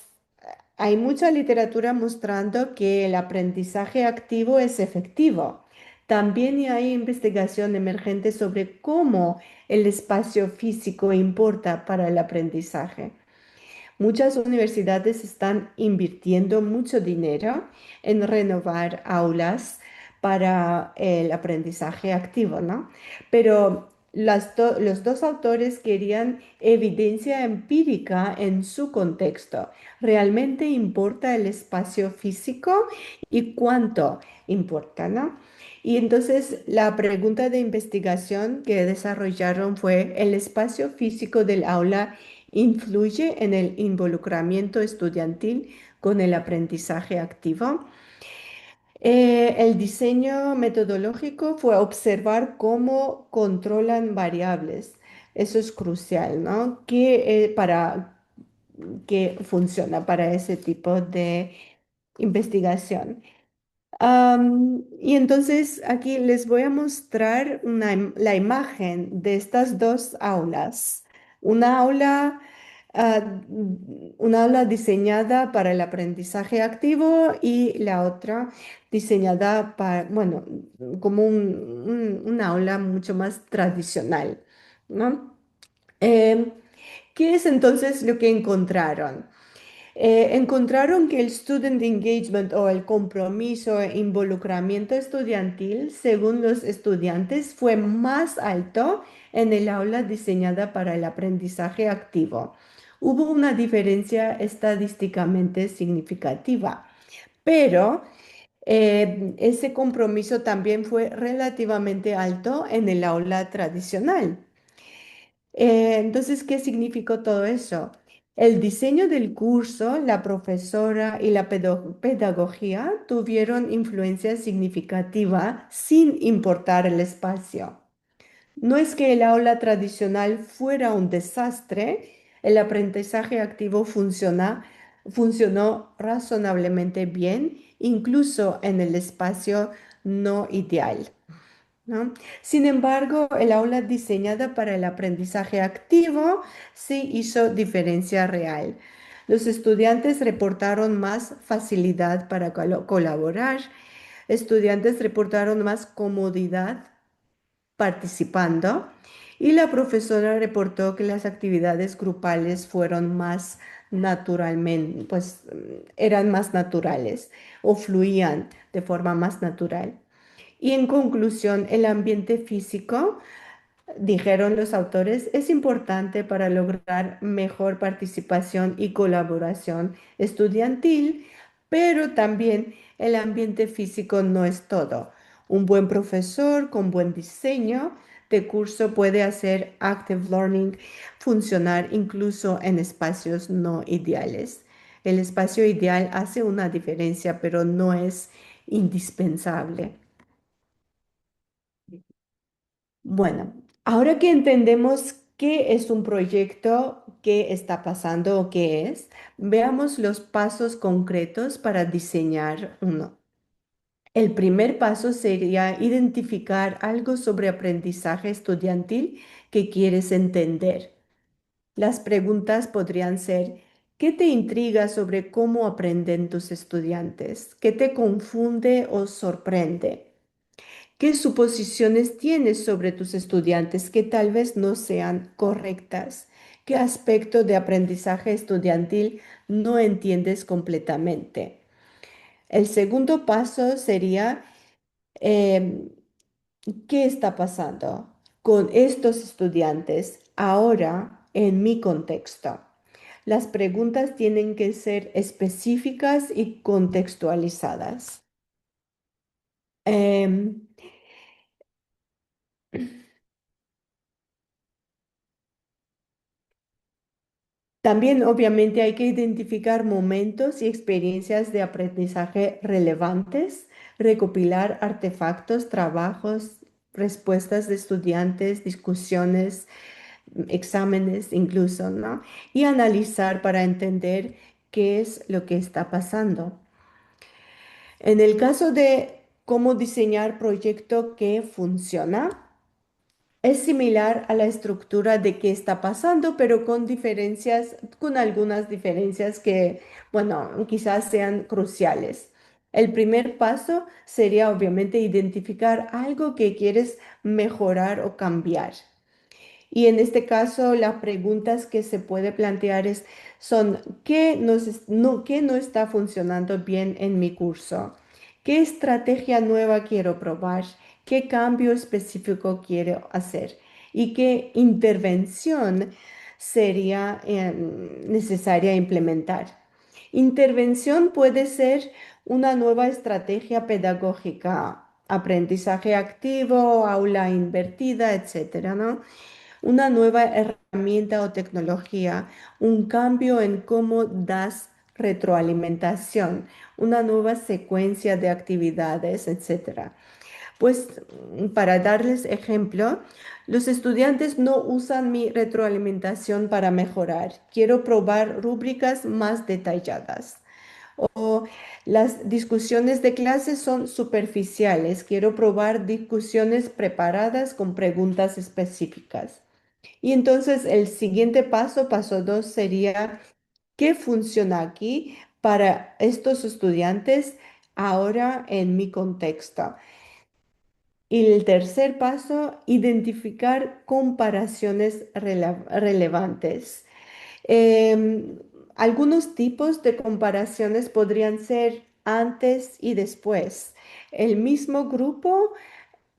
[SPEAKER 2] hay mucha literatura mostrando que el aprendizaje activo es efectivo. También hay investigación emergente sobre cómo el espacio físico importa para el aprendizaje. Muchas universidades están invirtiendo mucho dinero en renovar aulas para el aprendizaje activo, ¿no? Pero los dos autores querían evidencia empírica en su contexto. ¿Realmente importa el espacio físico y cuánto importa, ¿no? Y entonces la pregunta de investigación que desarrollaron fue, ¿el espacio físico del aula influye en el involucramiento estudiantil con el aprendizaje activo? El diseño metodológico fue observar cómo controlan variables. Eso es crucial, ¿no? Para que funciona para ese tipo de investigación. Y entonces aquí les voy a mostrar la imagen de estas dos aulas. Una aula, una aula diseñada para el aprendizaje activo y la otra diseñada para, bueno, como una aula mucho más tradicional, ¿no? Em, ¿Qué es entonces lo que encontraron? Encontraron que el student engagement o el compromiso e involucramiento estudiantil, según los estudiantes, fue más alto en el aula diseñada para el aprendizaje activo. Hubo una diferencia estadísticamente significativa, pero ese compromiso también fue relativamente alto en el aula tradicional. Entonces, ¿qué significó todo eso? El diseño del curso, la profesora y la pedagogía tuvieron influencia significativa sin importar el espacio. No es que el aula tradicional fuera un desastre, el aprendizaje activo funcionó razonablemente bien, incluso en el espacio no ideal, ¿no? Sin embargo, el aula diseñada para el aprendizaje activo sí hizo diferencia real. Los estudiantes reportaron más facilidad para colaborar, estudiantes reportaron más comodidad participando y la profesora reportó que las actividades grupales fueron más naturalmente, pues eran más naturales o fluían de forma más natural. Y en conclusión, el ambiente físico, dijeron los autores, es importante para lograr mejor participación y colaboración estudiantil, pero también el ambiente físico no es todo. Un buen profesor con buen diseño de curso puede hacer active learning funcionar incluso en espacios no ideales. El espacio ideal hace una diferencia, pero no es indispensable. Bueno, ahora que entendemos qué es un proyecto, qué está pasando o qué es, veamos los pasos concretos para diseñar uno. El primer paso sería identificar algo sobre aprendizaje estudiantil que quieres entender. Las preguntas podrían ser, ¿qué te intriga sobre cómo aprenden tus estudiantes? ¿Qué te confunde o sorprende? ¿Qué suposiciones tienes sobre tus estudiantes que tal vez no sean correctas? ¿Qué aspecto de aprendizaje estudiantil no entiendes completamente? El segundo paso sería, em, ¿qué está pasando con estos estudiantes ahora en mi contexto? Las preguntas tienen que ser específicas y contextualizadas. Em, También, obviamente, hay que identificar momentos y experiencias de aprendizaje relevantes, recopilar artefactos, trabajos, respuestas de estudiantes, discusiones, exámenes incluso, ¿no? Y analizar para entender qué es lo que está pasando. En el caso de cómo diseñar proyecto que funciona, es similar a la estructura de qué está pasando, pero con diferencias, con algunas diferencias que, bueno, quizás sean cruciales. El primer paso sería obviamente identificar algo que quieres mejorar o cambiar. Y en este caso, las preguntas que se puede plantear son, ¿qué no está funcionando bien en mi curso? ¿Qué estrategia nueva quiero probar? ¿Qué cambio específico quiero hacer? ¿Y qué intervención sería necesaria implementar? Intervención puede ser una nueva estrategia pedagógica, aprendizaje activo, aula invertida, etcétera, ¿no? Una nueva herramienta o tecnología, un cambio en cómo das retroalimentación, una nueva secuencia de actividades, etcétera. Pues para darles ejemplo, los estudiantes no usan mi retroalimentación para mejorar. Quiero probar rúbricas más detalladas. O las discusiones de clase son superficiales. Quiero probar discusiones preparadas con preguntas específicas. Y entonces el siguiente paso, paso 2, sería ¿qué funciona aquí para estos estudiantes ahora en mi contexto? Y el tercer paso, identificar comparaciones relevantes. Em, Algunos tipos de comparaciones podrían ser antes y después. El mismo grupo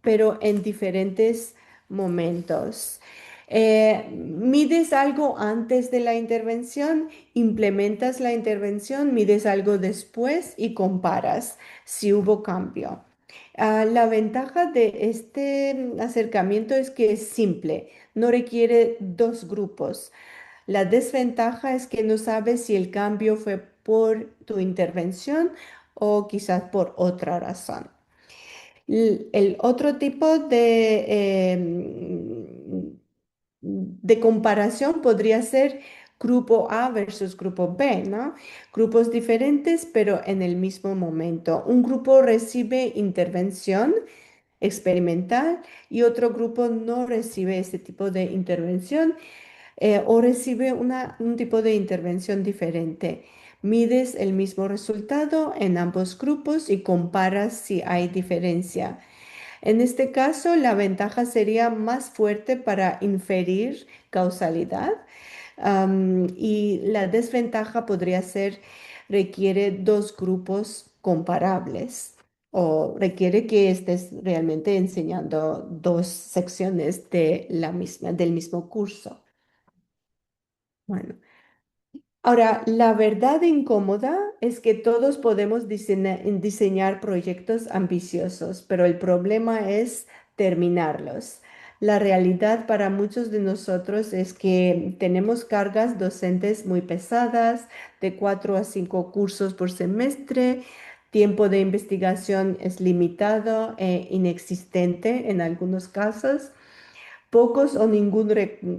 [SPEAKER 2] pero en diferentes momentos. Mides algo antes de la intervención, implementas la intervención, mides algo después y comparas si hubo cambio. La ventaja de este acercamiento es que es simple, no requiere dos grupos. La desventaja es que no sabes si el cambio fue por tu intervención o quizás por otra razón. El otro tipo de comparación podría ser grupo A versus grupo B, ¿no? Grupos diferentes, pero en el mismo momento. Un grupo recibe intervención experimental y otro grupo no recibe ese tipo de intervención o recibe un tipo de intervención diferente. Mides el mismo resultado en ambos grupos y comparas si hay diferencia. En este caso, la ventaja sería más fuerte para inferir causalidad, y la desventaja podría ser requiere dos grupos comparables o requiere que estés realmente enseñando dos secciones del mismo curso. Bueno. Ahora, la verdad incómoda es que todos podemos diseñar proyectos ambiciosos, pero el problema es terminarlos. La realidad para muchos de nosotros es que tenemos cargas docentes muy pesadas, de 4 a 5 cursos por semestre, tiempo de investigación es limitado e inexistente en algunos casos. pocos o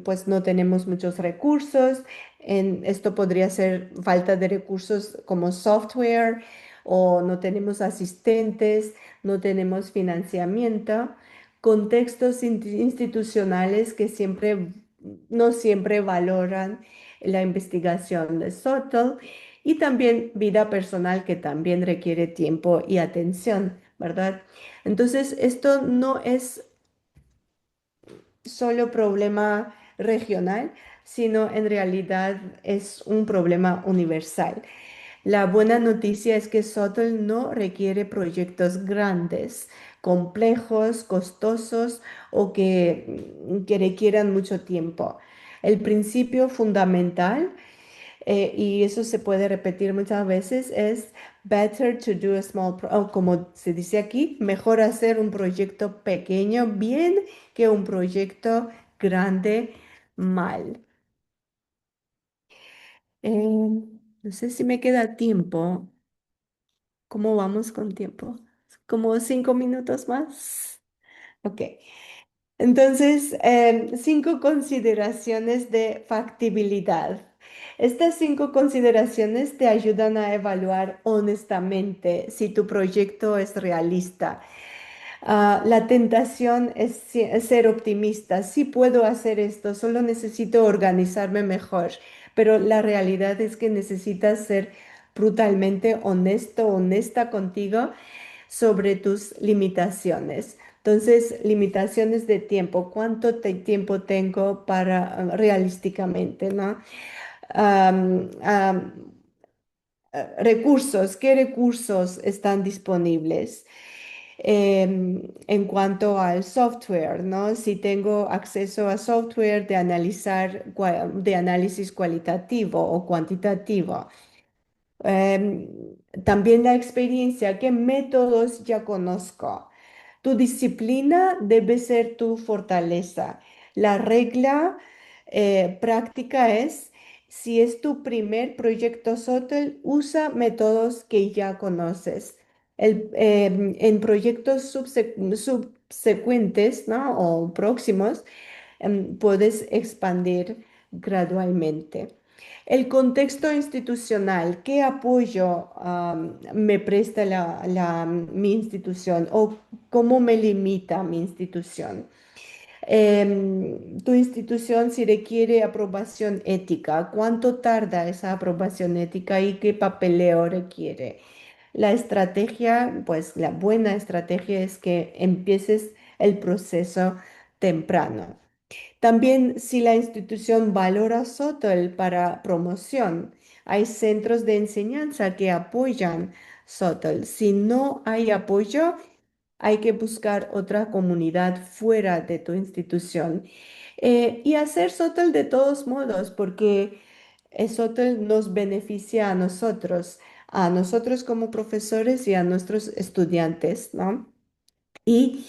[SPEAKER 2] pues no tenemos muchos recursos. Esto podría ser falta de recursos como software o no tenemos asistentes, no tenemos financiamiento, contextos institucionales que no siempre valoran la investigación de SOTL y también vida personal que también requiere tiempo y atención, ¿verdad? Entonces, esto no es solo problema regional, sino en realidad es un problema universal. La buena noticia es que SOTL no requiere proyectos grandes, complejos, costosos o que requieran mucho tiempo. El principio fundamental, y eso se puede repetir muchas veces, es better to do a small, o como se dice aquí, mejor hacer un proyecto pequeño bien que un proyecto grande mal. No sé si me queda tiempo. ¿Cómo vamos con tiempo? ¿Como 5 minutos más? Ok. Entonces, 5 consideraciones de factibilidad. Estas 5 consideraciones te ayudan a evaluar honestamente si tu proyecto es realista. La tentación es ser optimista. Sí puedo hacer esto, solo necesito organizarme mejor. Pero la realidad es que necesitas ser brutalmente honesto, honesta contigo sobre tus limitaciones. Entonces, limitaciones de tiempo. ¿Cuánto tiempo tengo para realísticamente, ¿no? Am, am, recursos, ¿qué recursos están disponibles? En cuanto al software, ¿no? Si tengo acceso a software de de análisis cualitativo o cuantitativo. Em, También la experiencia, qué métodos ya conozco. Tu disciplina debe ser tu fortaleza. La regla práctica es, si es tu primer proyecto SOTL, usa métodos que ya conoces. En proyectos subsecuentes, ¿no? O próximos, puedes expandir gradualmente. El contexto institucional, ¿qué apoyo me presta mi institución o cómo me limita mi institución? Tu institución si requiere aprobación ética, ¿cuánto tarda esa aprobación ética y qué papeleo requiere? La estrategia, pues la buena estrategia es que empieces el proceso temprano. También si la institución valora SOTL para promoción, hay centros de enseñanza que apoyan SOTL. Si no hay apoyo, hay que buscar otra comunidad fuera de tu institución. Y hacer SOTL de todos modos, porque SOTL nos beneficia a nosotros como profesores y a nuestros estudiantes, ¿no? Y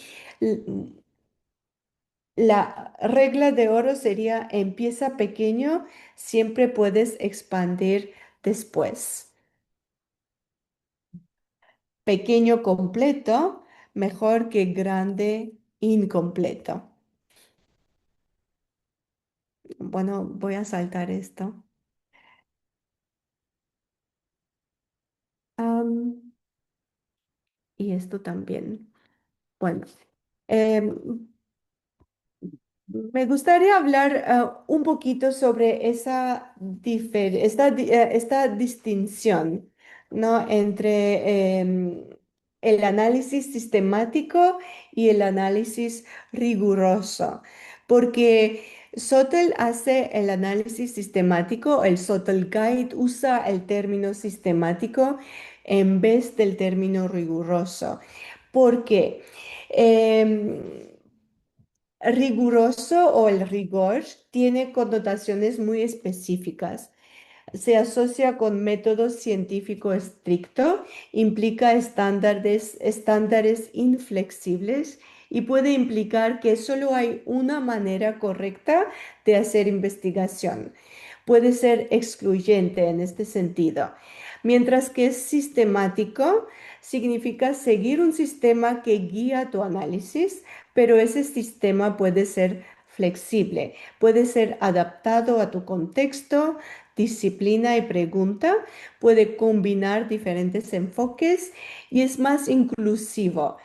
[SPEAKER 2] la regla de oro sería empieza pequeño, siempre puedes expandir después. Pequeño completo, mejor que grande incompleto. Bueno, voy a saltar esto. Am, y esto también. Bueno, em, me gustaría hablar un poquito sobre esta distinción, ¿no? Entre el análisis sistemático y el análisis riguroso, porque SOTL hace el análisis sistemático, el SOTL Guide usa el término sistemático en vez del término riguroso. ¿Por qué? Em, Riguroso o el rigor tiene connotaciones muy específicas. Se asocia con método científico estricto, implica estándares inflexibles y puede implicar que solo hay una manera correcta de hacer investigación. Puede ser excluyente en este sentido. Mientras que es sistemático, significa seguir un sistema que guía tu análisis, pero ese sistema puede ser flexible. Puede ser adaptado a tu contexto, disciplina y pregunta. Puede combinar diferentes enfoques y es más inclusivo.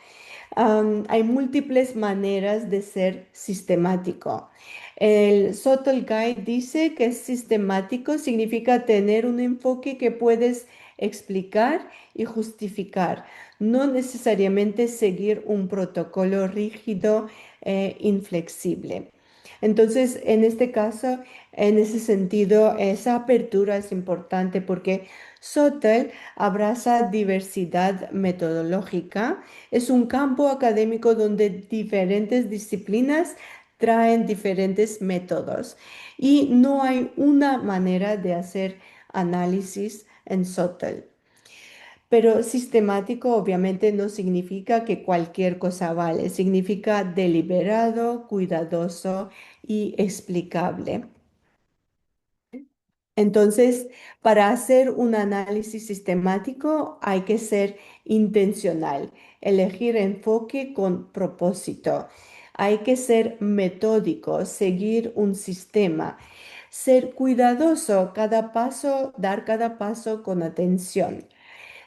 [SPEAKER 2] Hay múltiples maneras de ser sistemático. El Subtle Guide dice que sistemático significa tener un enfoque que puedes explicar y justificar, no necesariamente seguir un protocolo rígido e inflexible. Entonces, en este caso, en ese sentido, esa apertura es importante porque Subtle abraza diversidad metodológica. Es un campo académico donde diferentes disciplinas traen diferentes métodos y no hay una manera de hacer análisis en Subtle. Pero sistemático obviamente no significa que cualquier cosa vale, significa deliberado, cuidadoso y explicable. Entonces, para hacer un análisis sistemático hay que ser intencional, elegir enfoque con propósito. Hay que ser metódico, seguir un sistema, ser cuidadoso cada paso, dar cada paso con atención.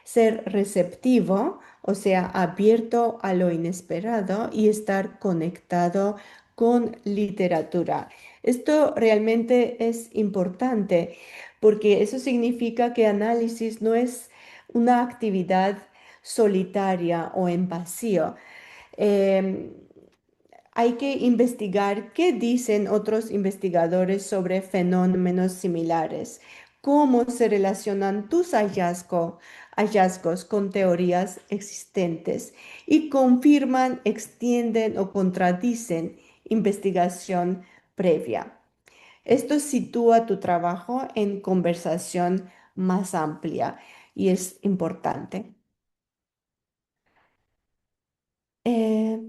[SPEAKER 2] Ser receptivo, o sea, abierto a lo inesperado y estar conectado con literatura. Esto realmente es importante porque eso significa que análisis no es una actividad solitaria o en vacío. Em, Hay que investigar qué dicen otros investigadores sobre fenómenos similares, cómo se relacionan tus hallazgos con teorías existentes y confirman, extienden o contradicen investigación previa. Esto sitúa tu trabajo en conversación más amplia y es importante. Eh,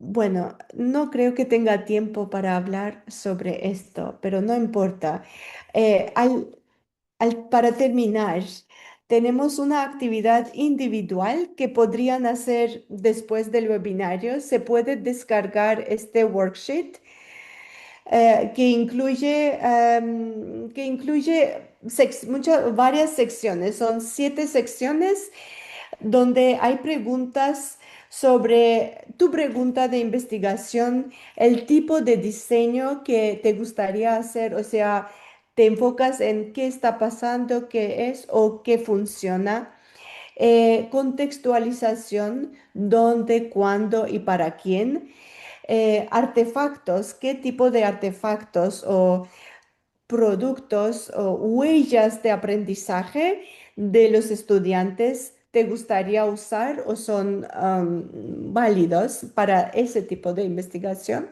[SPEAKER 2] Bueno, no creo que tenga tiempo para hablar sobre esto, pero no importa. Para terminar, tenemos una actividad individual que podrían hacer después del webinario. Se puede descargar este worksheet que incluye varias secciones. Son 7 secciones donde hay preguntas sobre tu pregunta de investigación, el tipo de diseño que te gustaría hacer, o sea, te enfocas en qué está pasando, qué es o qué funciona. Contextualización, dónde, cuándo y para quién. Artefactos, qué tipo de artefactos o productos o huellas de aprendizaje de los estudiantes te gustaría usar o son válidos para ese tipo de investigación.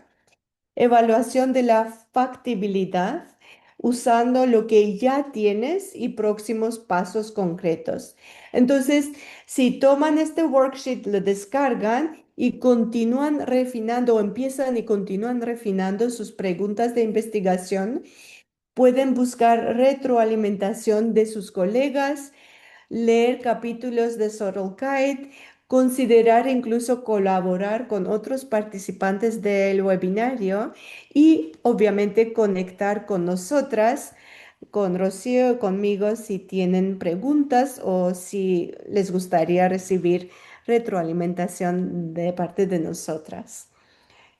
[SPEAKER 2] Evaluación de la factibilidad usando lo que ya tienes y próximos pasos concretos. Entonces, si toman este worksheet, lo descargan y continúan refinando o empiezan y continúan refinando sus preguntas de investigación, pueden buscar retroalimentación de sus colegas, leer capítulos de Sororkite, considerar incluso colaborar con otros participantes del webinario y obviamente conectar con nosotras, con Rocío, conmigo si tienen preguntas o si les gustaría recibir retroalimentación de parte de nosotras.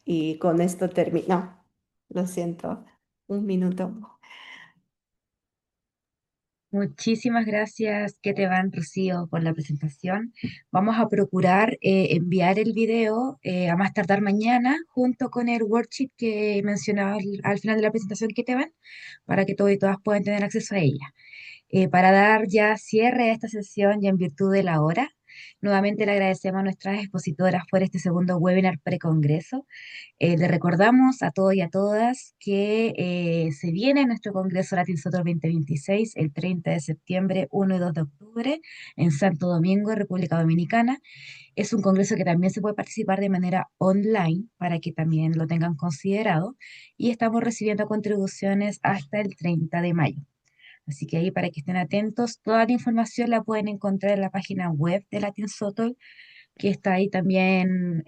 [SPEAKER 2] Y con esto termino. Lo siento, un minuto.
[SPEAKER 1] Muchísimas gracias, que te van, Rocío, por la presentación. Vamos a procurar enviar el video a más tardar mañana junto con el worksheet que mencionaba al final de la presentación que te van, para que todos y todas puedan tener acceso a ella. Para dar ya cierre a esta sesión y en virtud de la hora, nuevamente le agradecemos a nuestras expositoras por este segundo webinar precongreso. Le recordamos a todos y a todas que se viene nuestro Congreso Latin Sotor 2026 el 30 de septiembre, 1 y 2 de octubre en Santo Domingo, República Dominicana. Es un congreso que también se puede participar de manera online para que también lo tengan considerado y estamos recibiendo contribuciones hasta el 30 de mayo. Así que ahí para que estén atentos, toda la información la pueden encontrar en la página web de Latin Sotol, que está ahí también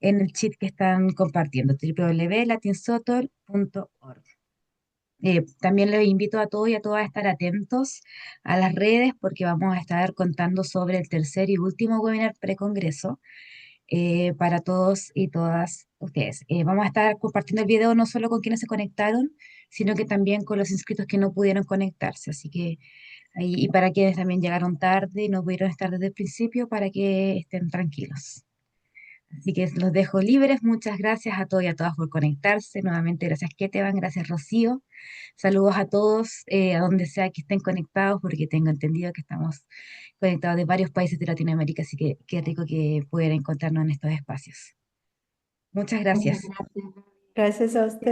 [SPEAKER 3] en el cheat que están compartiendo, www.latinsoccer.org. También les invito a todos y a todas a estar atentos a las redes porque vamos a estar contando sobre el tercer y último webinar precongreso para todos y todas ustedes. Vamos a estar compartiendo el video no solo con quienes se conectaron, sino que también con los inscritos que no pudieron conectarse. Así que ahí, y para quienes también llegaron tarde y no pudieron estar desde el principio, para que estén tranquilos. Así que los dejo libres. Muchas gracias a todos y a todas por conectarse. Nuevamente, gracias Ketevan, gracias Rocío. Saludos a todos, a donde sea que estén conectados, porque tengo entendido que estamos conectados de varios países de Latinoamérica, así que qué rico que puedan encontrarnos en estos espacios. Muchas
[SPEAKER 1] Muchas
[SPEAKER 3] gracias.
[SPEAKER 1] gracias.
[SPEAKER 2] Gracias a usted.